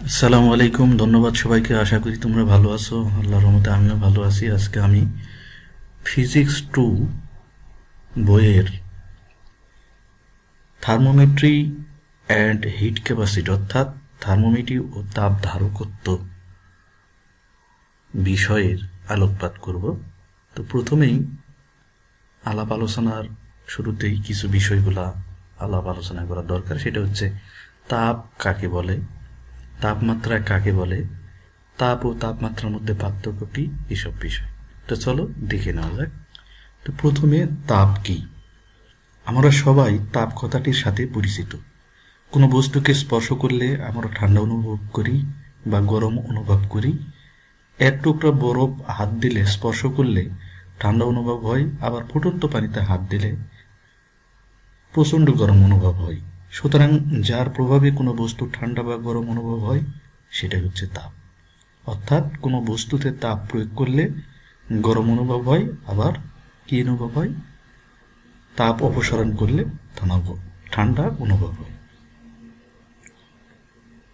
আসসালামু আলাইকুম। ধন্যবাদ সবাইকে। আশা করি তোমরা ভালো আছো। আল্লাহর রহমতে আমিও ভালো আছি। আজকে আমি ফিজিক্স 2 বইয়ের থার্মোমেট্রি অ্যান্ড হিট ক্যাপাসিটি অর্থাৎ থার্মোমেট্রি ও তাপ ধারকত্ব বিষয়ের আলোকপাত করব। তো প্রথমেই আলাপ আলোচনার শুরুতেই কিছু বিষয়গুলা আলাপ আলোচনা করা দরকার। সেটা হচ্ছে তাপ কাকে বলে, তাপমাত্রা কাকে বলে, তাপ ও তাপমাত্রার মধ্যে পার্থক্য কি, এসব বিষয়। তো চলো দেখে নেওয়া যাক। তো প্রথমে তাপ কি? আমরা সবাই তাপ কথাটির সাথে পরিচিত। কোনো বস্তুকে স্পর্শ করলে আমরা ঠান্ডা অনুভব করি বা গরম অনুভব করি। এক টুকরা বরফ হাত দিলে স্পর্শ করলে ঠান্ডা অনুভব হয়, আবার ফুটন্ত পানিতে হাত দিলে প্রচণ্ড গরম অনুভব হয়। সুতরাং যার প্রভাবে কোনো বস্তু ঠান্ডা বা গরম অনুভব হয় সেটাই হচ্ছে তাপ। অর্থাৎ কোনো বস্তুতে তাপ প্রয়োগ করলে গরম অনুভব হয়, আবার কি অনুভব হয়? তাপ অপসারণ করলে ঠান্ডা অনুভব হয়।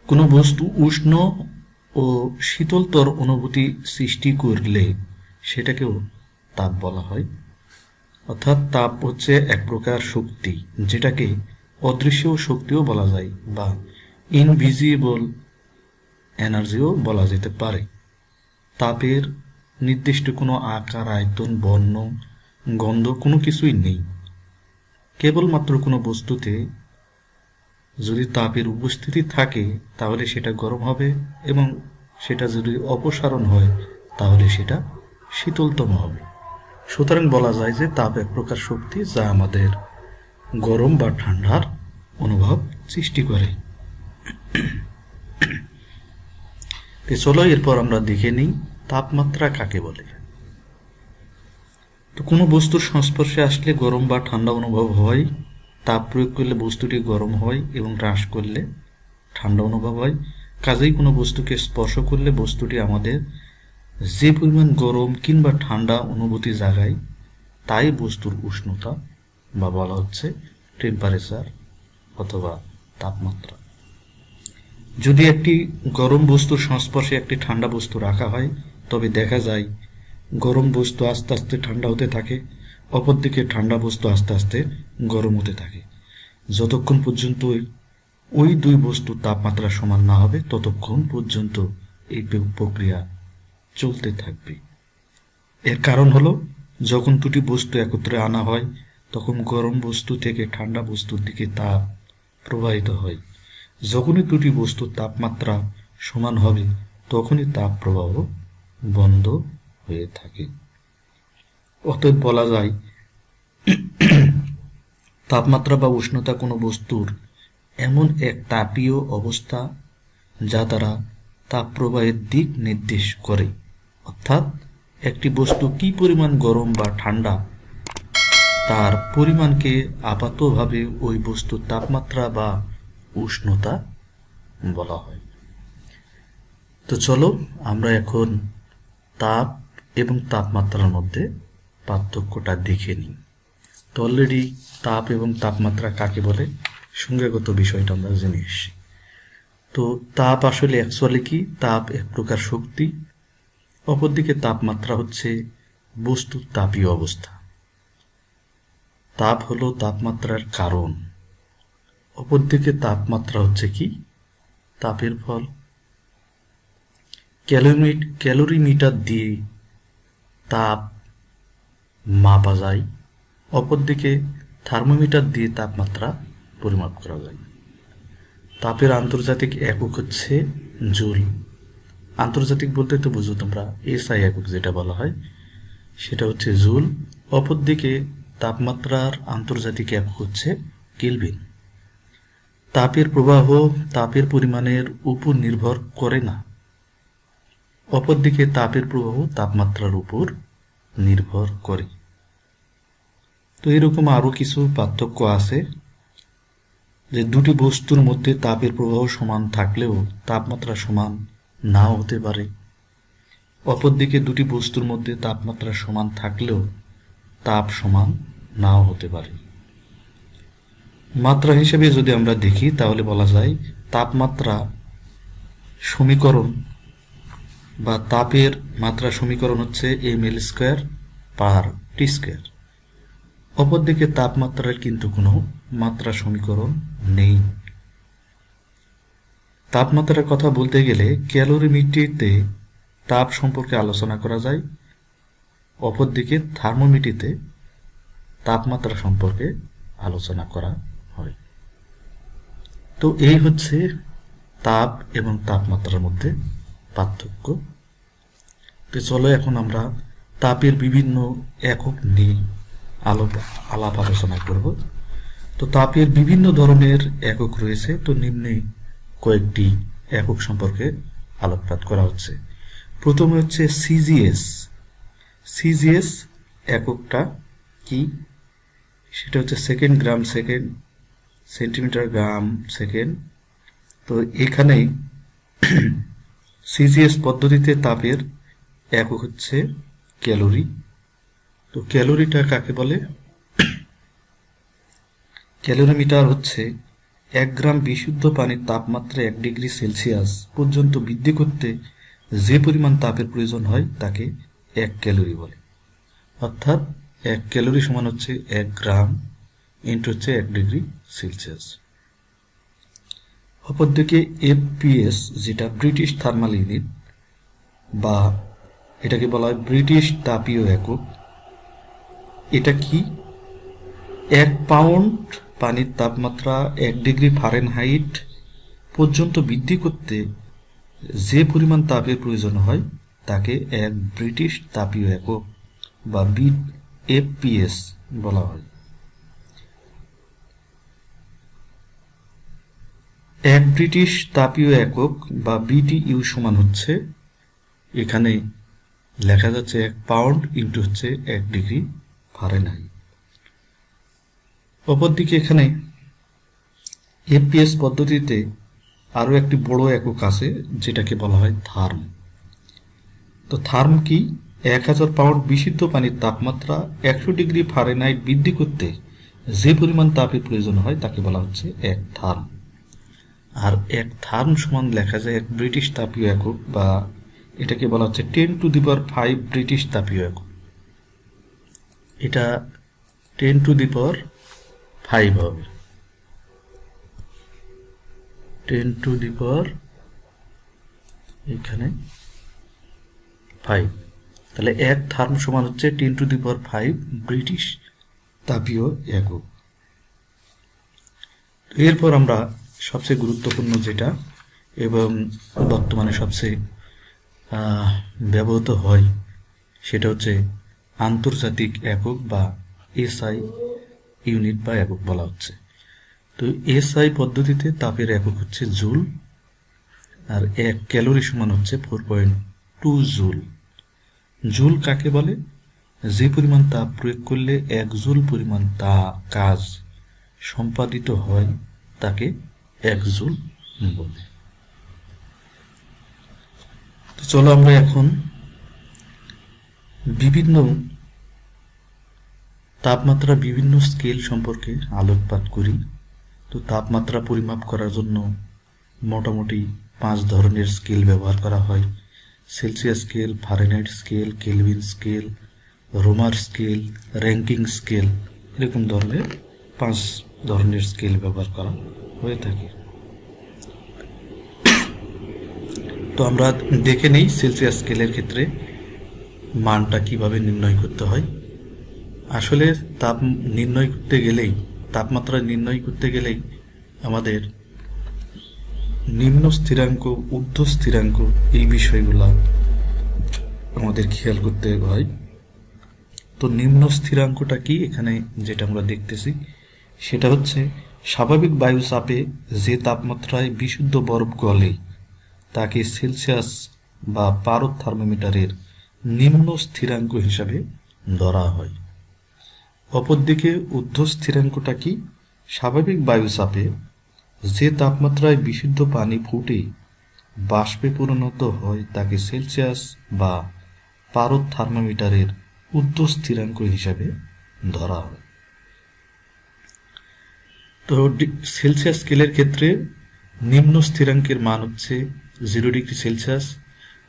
কোনো বস্তু উষ্ণ ও শীতলতর অনুভূতি সৃষ্টি করলে সেটাকেও তাপ বলা হয়। অর্থাৎ তাপ হচ্ছে এক প্রকার শক্তি, যেটাকে অদৃশ্য শক্তিও বলা যায় বা ইনভিজিবল এনার্জিও বলা যেতে পারে। তাপের নির্দিষ্ট কোনো আকার, আয়তন, বর্ণ, গন্ধ কোনো কিছুই নেই। কেবলমাত্র কোনো বস্তুতে যদি তাপের উপস্থিতি থাকে তাহলে সেটা গরম হবে, এবং সেটা যদি অপসারণ হয় তাহলে সেটা শীতলতম হবে। সুতরাং বলা যায় যে তাপ এক প্রকার শক্তি, যা আমাদের গরম বা ঠান্ডার অনুভব সৃষ্টি করে। চলো এরপর আমরা দেখে নিই তাপমাত্রা কাকে বলে। তো কোনো বস্তুর সংস্পর্শে আসলে গরম বা ঠান্ডা অনুভব হয়। তাপ প্রয়োগ করলে বস্তুটি গরম হয় এবং হ্রাস করলে ঠান্ডা অনুভব হয়। কাজেই কোনো বস্তুকে স্পর্শ করলে বস্তুটি আমাদের যে পরিমাণ গরম কিংবা ঠান্ডা অনুভূতি জাগায় তাই বস্তুর উষ্ণতা বা বলা হচ্ছে টেম্পারেচার অথবা তাপমাত্রা। যদি একটি গরম বস্তুর সংস্পর্শে একটি ঠান্ডা বস্তু রাখা হয় তবে দেখা যায় গরম বস্তু আস্তে আস্তে ঠান্ডা হতে থাকে, অপরদিকে ঠান্ডা বস্তু আস্তে আস্তে গরম হতে থাকে। যতক্ষণ পর্যন্ত ওই দুই বস্তুর তাপমাত্রা সমান না হবে ততক্ষণ পর্যন্ত এই প্রক্রিয়া চলতে থাকবে। এর কারণ হলো, যখন দুটি বস্তু একত্রে আনা হয় তখন গরম বস্তু থেকে ঠান্ডা বস্তুর দিকে তাপ প্রবাহিত হয়। যখনই দুটি বস্তুর তাপমাত্রা সমান হবে তখনই তাপ প্রবাহ বন্ধ হয়ে থাকে। অতএব বলা যায় তাপমাত্রা বা উষ্ণতা কোনো বস্তুর এমন এক তাপীয় অবস্থা যা দ্বারা তাপ প্রবাহের দিক নির্দেশ করে। অর্থাৎ একটি বস্তু কি পরিমাণ গরম বা ঠান্ডা তার পরিমাণকে আপাতভাবে ওই বস্তুর তাপমাত্রা বা উষ্ণতা বলা হয়। তো চলো আমরা এখন তাপ এবং তাপমাত্রার মধ্যে পার্থক্যটা দেখে নিই। তো অলরেডি তাপ এবং তাপমাত্রা কাকে বলে সংজ্ঞাগত বিষয়টা আমরা জেনে এসেছি। তো তাপ আসলে অ্যাকচুয়ালি কি? তাপ এক প্রকার শক্তি। অপরদিকে তাপমাত্রা হচ্ছে বস্তুর তাপীয় অবস্থা। তাপ হলো তাপমাত্রার কারণ। অপরদিকে তাপমাত্রা হচ্ছে কি? তাপের ফল। ক্যালোরিমিটার দিয়ে তাপ মাপা যায়, অপরদিকে থার্মোমিটার দিয়ে তাপমাত্রা পরিমাপ করা যায়। তাপের আন্তর্জাতিক একক হচ্ছে জুল। আন্তর্জাতিক বলতে তো বুঝো তোমরা, এসআই একক যেটা বলা হয় সেটা হচ্ছে জুল। অপরদিকে তাপমাত্রার আন্তর্জাতিক একক হচ্ছে কেলভিন। তাপের প্রবাহ তাপের পরিমাণের উপর নির্ভর করে না, অপরদিকে তাপের প্রবাহ তাপমাত্রার উপর নির্ভর করে। তো এরকম আরো কিছু পার্থক্য আছে, যে দুটি বস্তুর মধ্যে তাপের প্রবাহ সমান থাকলেও তাপমাত্রা সমান নাও হতে পারে। অপরদিকে দুটি বস্তুর মধ্যে তাপমাত্রা সমান থাকলেও তাপ সমান নাও হতে পারে। মাত্রা হিসেবে যদি আমরা দেখি তাহলে বলা যায় তাপমাত্রা সমীকরণ বা তাপের মাত্রা সমীকরণ হচ্ছে mL²/T²। অপরদিকে তাপমাত্রার কিন্তু কোনো মাত্রা সমীকরণ নেই। তাপমাত্রার কথা বলতে গেলে ক্যালোরিমিটারে তাপ সম্পর্কে আলোচনা করা যায়, অপরদিকে থার্মোমিটারে তাপমাত্রা সম্পর্কে আলোচনা করা হয়। তো এই হচ্ছে তাপ এবং তাপমাত্রার মধ্যে পার্থক্য। তো চলো এখন আমরা তাপের বিভিন্ন একক নিয়ে আলাপ আলোচনা করব। তো তাপের বিভিন্ন ধরনের একক রয়েছে, তো নিম্নে কয়েকটি একক সম্পর্কে আলোকপাত করা হচ্ছে। প্রথমে হচ্ছে সিজিএস। সিজিএস এককটা কি? সেটা হচ্ছে সেকেন্ড গ্রাম সেকেন্ড, সেন্টিমিটার গ্রাম সেকেন্ড। তো এখানে সিজিএস পদ্ধতিতে তাপের একক হচ্ছে ক্যালোরি। তো ক্যালোরিটা কাকে বলে? ক্যালোরিমিটার হচ্ছে 1 গ্রাম বিশুদ্ধ পানির তাপমাত্রা 1 ডিগ্রি সেলসিয়াস পর্যন্ত বৃদ্ধি করতে যে পরিমাণ তাপের প্রয়োজন হয় তাকে 1 ক্যালোরি বলে। অর্থাৎ 1 ক্যালোরি সমান হচ্ছে 1 গ্রাম ইন্টু হচ্ছে 1 ডিগ্রি সেলসিয়াস। অপরদিকে এফপিএস, যেটা ব্রিটিশ থার্মাল ইউনিট বা এটাকে বলা হয় ব্রিটিশ তাপীয় একক। এটা কি? 1 পাউন্ড পানির তাপমাত্রা 1 ডিগ্রি ফারেনহাইট পর্যন্ত বৃদ্ধি করতে যে পরিমাণ তাপের প্রয়োজন হয় তাকে 1 ব্রিটিশ তাপীয় একক বা এফপিএস বলা হয়। 1 ব্রিটিশ তাপীয় একক বা বিটিইউ সমান হচ্ছে, এখানে লেখা যাচ্ছে 1 পাউন্ড ইন্টু হচ্ছে 1 ডিগ্রি ফারেনহাইট। অপরদিকে এখানে এফপিএস পদ্ধতিতে আরো একটি বড় একক আছে যেটাকে বলা হয় থার্ম। তো থার্ম কি? 1000 পাউন্ড বিশুদ্ধ পানির তাপমাত্রা 100 ডিগ্রি ফারেনহাইট বৃদ্ধি করতে যে পরিমাণ তাপের প্রয়োজন হয় তাকে বলা হচ্ছে 1 থার্ম। আর 1 থার্ম সমান লেখা যায় 1 ব্রিটিশ তাপীয় একক বা এটাকে বলা হচ্ছে 10⁵ ব্রিটিশ তাপীয় একক। এটা 10⁵ হবে, 10⁵ এখানে 5। তাহলে 1 থার্ম সমান হচ্ছে 10⁵ ব্রিটিশ তাপীয় একক। এরপর আমরা সবচেয়ে গুরুত্বপূর্ণ যেটা এবং বর্তমানে সবচেয়ে ব্যবহৃত হয় সেটা হচ্ছে আন্তর্জাতিক একক বা এসআই ইউনিট বা একক বলা হচ্ছে। তো এসআই পদ্ধতিতে তাপের একক হচ্ছে জুল, আর 1 ক্যালোরি সমান হচ্ছে 4.2 জুল। জুল কাকে বলে? যে পরিমাণ তাপ প্রয়োগ করলে 1 জুল পরিমাণ কাজ সম্পাদিত হয় তাকে 1 জুল বলে। তো চলো আমরা এখন বিভিন্ন তাপমাত্রা বিভিন্ন স্কেল সম্পর্কে আলোকপাত করি। তো তাপমাত্রা পরিমাপ করার জন্য মোটামুটি 5 ধরনের স্কেল ব্যবহার করা হয়। Celsius scale, Fahrenheit scale, Kelvin scale, Romer scale, Rankine scale, এরকম ধরনের 5 ধরনের স্কেল ব্যবহার করা হয়ে থাকে। তো আমরা দেখে নেই সেলসিয়াস স্কেলের ক্ষেত্রে মানটা কিভাবে নির্ণয় করতে হয়। আসলে তাপমাত্রা নির্ণয় করতে গেলেই আমাদের নিম্ন স্থিরাঙ্ক, ঊর্ধ্ব স্থিরাঙ্ক এই বিষয়গুলো আমাদের খেয়াল করতে হয়। তো নিম্ন স্থিরাঙ্কটা কি? এখানে যেটা আমরা দেখতেছি সেটা হচ্ছে স্বাভাবিক বায়ু চাপে যে তাপমাত্রায় বিশুদ্ধ বরফ গলে তাকে সেলসিয়াস বা পারদ থার্মোমিটারের নিম্ন স্থিরাঙ্ক হিসাবে ধরা হয়। অপরদিকে ঊর্ধ্ব স্থিরাঙ্কটা কি? স্বাভাবিক বায়ু চাপে যে তাপমাত্রায় বিশুদ্ধ পানি ফুটে বাষ্পে পরিণত হয় তাকে সেলসিয়াস বা পারদ থার্মোমিটারের ঊর্ধ্ব স্থিরাঙ্ক হিসাবে ধরা হয়। তো সেলসিয়াস স্কেলের ক্ষেত্রে নিম্ন স্থিরাঙ্কের মান হচ্ছে 0°C,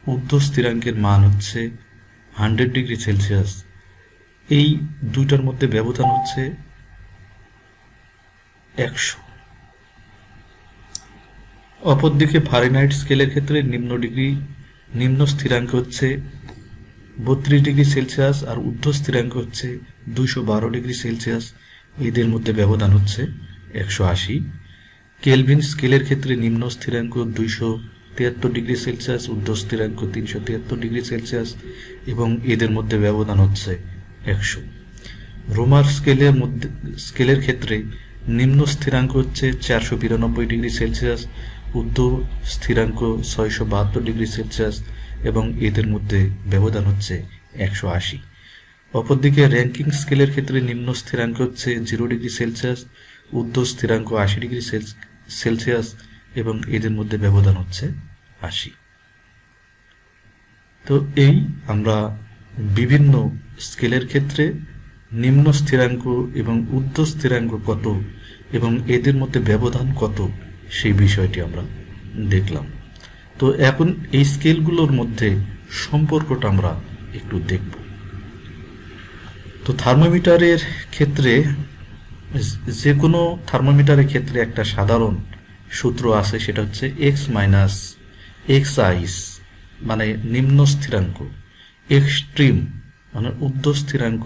ঊর্ধ্ব স্থিরাঙ্কের মান হচ্ছে 100°C। এই দুইটার মধ্যে ব্যবধান হচ্ছে 100। অপরদিকে ফারেনহাইট স্কেলের ক্ষেত্রে নিম্ন স্থিরাঙ্ক হচ্ছে 32°C আর ঊর্ধ্ব স্থিরাঙ্ক হচ্ছে 212°C। এদের মধ্যে ব্যবধান হচ্ছে 180। কেলভিন স্কেলের ক্ষেত্রে নিম্ন স্থিরাঙ্ক 273°C, ঊর্ধ্ব স্থিরাঙ্ক 373°C এবং এদের মধ্যে ব্যবধান হচ্ছে 100। রোমার স্কেলের ক্ষেত্রে নিম্ন স্থিরাঙ্ক হচ্ছে 492°C, ঊর্ধ্ব স্থিরাঙ্ক 672°C এবং এদের মধ্যে ব্যবধান হচ্ছে 180। অপরদিকে র্যাঙ্কিং স্কেলের ক্ষেত্রে নিম্ন স্থিরাঙ্ক হচ্ছে 0°C, ঊর্ধ্ব স্থিরাঙ্ক 80°C এবং এদের মধ্যে ব্যবধান হচ্ছে 80। তো এই আমরা বিভিন্ন স্কেলের ক্ষেত্রে নিম্ন স্থিরাঙ্ক এবং ঊর্ধ্ব স্থিরাঙ্ক কত এবং এদের মধ্যে ব্যবধান কত সেই বিষয়টি আমরা দেখলাম। তো এখন এই স্কেলগুলোর মধ্যে সম্পর্কটা আমরা একটু দেখব। তো থার্মোমিটারের ক্ষেত্রে যে কোনো থার্মোমিটারের ক্ষেত্রে একটা সাধারণ সূত্র আছে, সেটা হচ্ছে এক্স মাইনাস এক্স আইস মানে নিম্ন স্থিরাঙ্ক, এক্সট্রিম মানে ঊর্ধ্ব স্থিরাঙ্ক,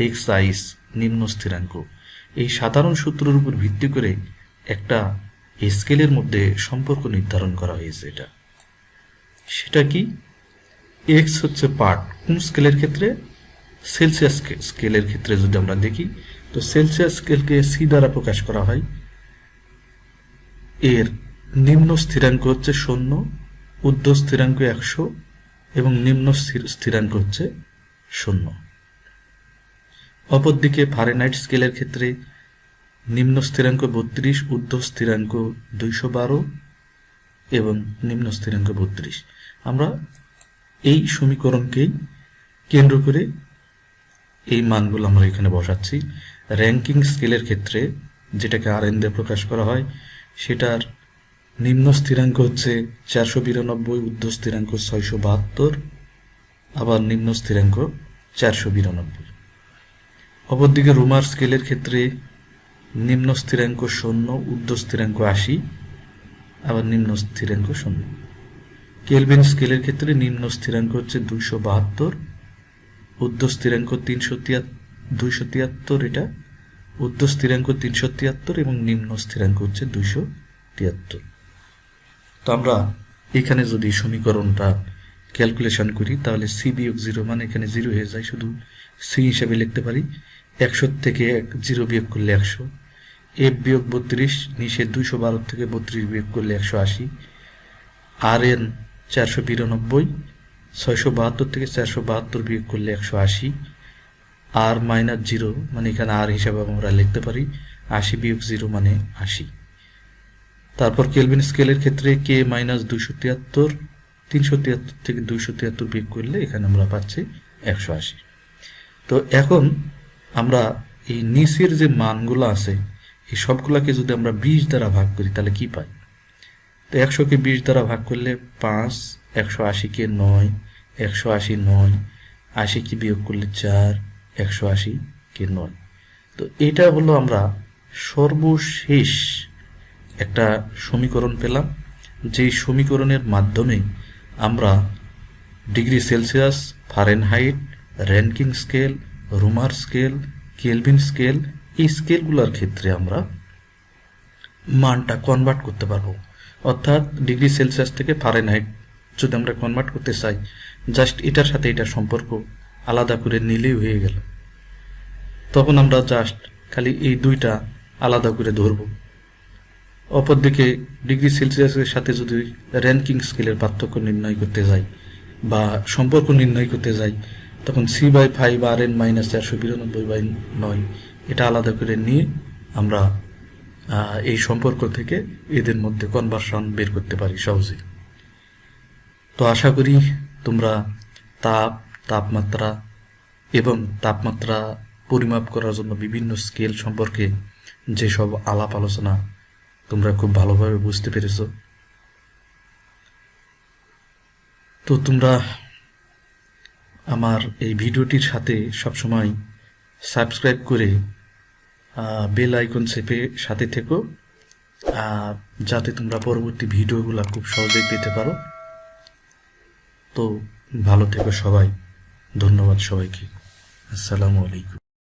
এক্স আইস নিম্ন স্থিরাঙ্ক। এই সাধারণ সূত্রের উপর ভিত্তি করে একটা স্কেলের মধ্যে সম্পর্ক নির্ধারণ করা হয়েছে। সেটা কি? এক্স হচ্ছে পার্ট কোন স্কেলের ক্ষেত্রে? সেলসিয়াস স্কেলের ক্ষেত্রে যদি আমরা দেখি, তো সেলসিয়াস স্কেলকে সি দ্বারা প্রকাশ করা হয়। এর নিম্ন স্থিরাঙ্ক হচ্ছে 0, ঊর্ধ্ব স্থিরাঙ্ক 100 এবং নিম্ন স্থিরাঙ্ক হচ্ছে 0। অপরদিকে ফারেনহাইট স্কেলের ক্ষেত্রে নিম্ন স্থিরাঙ্ক 32, ঊর্ধ্ব স্থিরাঙ্ক 212 এবং নিম্ন স্থিরাঙ্ক 32। আমরা এই সমীকরণকেই কেন্দ্র করে এই মানগুলো আমরা এখানে বসাচ্ছি। র্যাঙ্কিং স্কেলের ক্ষেত্রে যেটাকে RN দিয়ে প্রকাশ করা হয়, সেটার নিম্ন স্থিরাঙ্ক হচ্ছে 492, ঊর্ধ্ব স্থিরাঙ্ক 672 আবার নিম্ন স্থিরাঙ্ক 492। অপরদিকে রোমার স্কেলের ক্ষেত্রে নিম্ন স্থিরাঙ্ক 0, ঊর্ধ্ব স্থিরাঙ্ক 80 আবার নিম্ন স্থিরাঙ্ক 0। কেলভিন স্কেলের ক্ষেত্রে নিম্ন স্থিরাঙ্ক হচ্ছে 272, ঊর্ধ্ব স্থিরাঙ্ক 273, এটা ঊর্ধ্ব স্থিরাঙ্ক 373 এবং নিম্ন স্থিরাঙ্ক হচ্ছে 273। তো আমরা এখানে যদি সমীকরণটা ক্যালকুলেশন করি, তাহলে সি বিয়োগ 0 মানে এখানে 0 হয়ে যায়, শুধু সি হিসাবে লিখতে পারি। 100 থেকে 0 বিয়োগ করলে 100, এফ বিয়োগ 32, নিচে 212 থেকে 32 বিয়োগ করলে 180, RN 492, 672 থেকে 472 বিয়োগ করলে 180, আর মাইনাস 0 মানে এখানে আর হিসাবে আমরা লিখতে পারি 80 বিয়োগ 0 মানে 80। তারপর কেলভিন স্কেলের ক্ষেত্রে কে মাইনাস 273, 373 থেকে 273 বিয়োগ করলে এখানে আমরা পাচ্ছি 180। তো এখন আমরা এই নিচের যে মানগুলো আছে এই সবগুলাকে যদি আমরা 20 দ্বারা ভাগ করি তাহলে কি পাই? তো 100কে 20 দ্বারা ভাগ করলে 5, 180কে 9, 180 9, 80 কি বিয়োগ করলে 4, 180 কে 9। তো এটা হলো আমরা সর্বশেষ একটা সমীকরণ পেলাম, যেই সমীকরণের মাধ্যমে আমরা degree Celsius, Fahrenheit, Rankine scale, Romer scale, Kelvin scale, এই স্কেলগুলোর ক্ষেত্রে আমরা মানটা কনভার্ট করতে পারবো। অর্থাৎ ডিগ্রি সেলসিয়াস থেকে ফারেনহাইট যদি আমরা কনভার্ট করতে চাই, জাস্ট এটার সাথে এটার সম্পর্ক আলাদা করে নিলেই হয়ে গেল। তখন আমরা জাস্ট খালি এই দুইটা আলাদা করে ধরব। অপরদিকে ডিগ্রি সেলসিয়াসের সাথে যদি র্যাঙ্কিং স্কেলের পার্থক্য নির্ণয় করতে যাই বা সম্পর্ক নির্ণয় করতে যাই, তখন C/5 RN মাইনাস 492/9 এটা আলাদা করে নিয়ে আমরা এই সম্পর্ক থেকে এদের মধ্যে কনভার্সন বের করতে পারি সহজে। তো আশা করি তোমরা তাপমাত্রা এবং তাপমাত্রা পরিমাপ করার জন্য বিভিন্ন স্কেল সম্পর্কে যেসব আলাপ আলোচনা তোমরা খুব ভালোভাবে বুঝতে পেরেছো। তো তোমরা আমার এই ভিডিওটির সাথে সবসময় সাবস্ক্রাইব করে বেল আইকন চেপে সাথে থেকো, যাতে তোমরা পরবর্তী ভিডিওগুলো খুব সহজেই পেতে পারো। তো ভালো থেকো সবাই, ধন্যবাদ সবাইকে, আসসালামু আলাইকুম।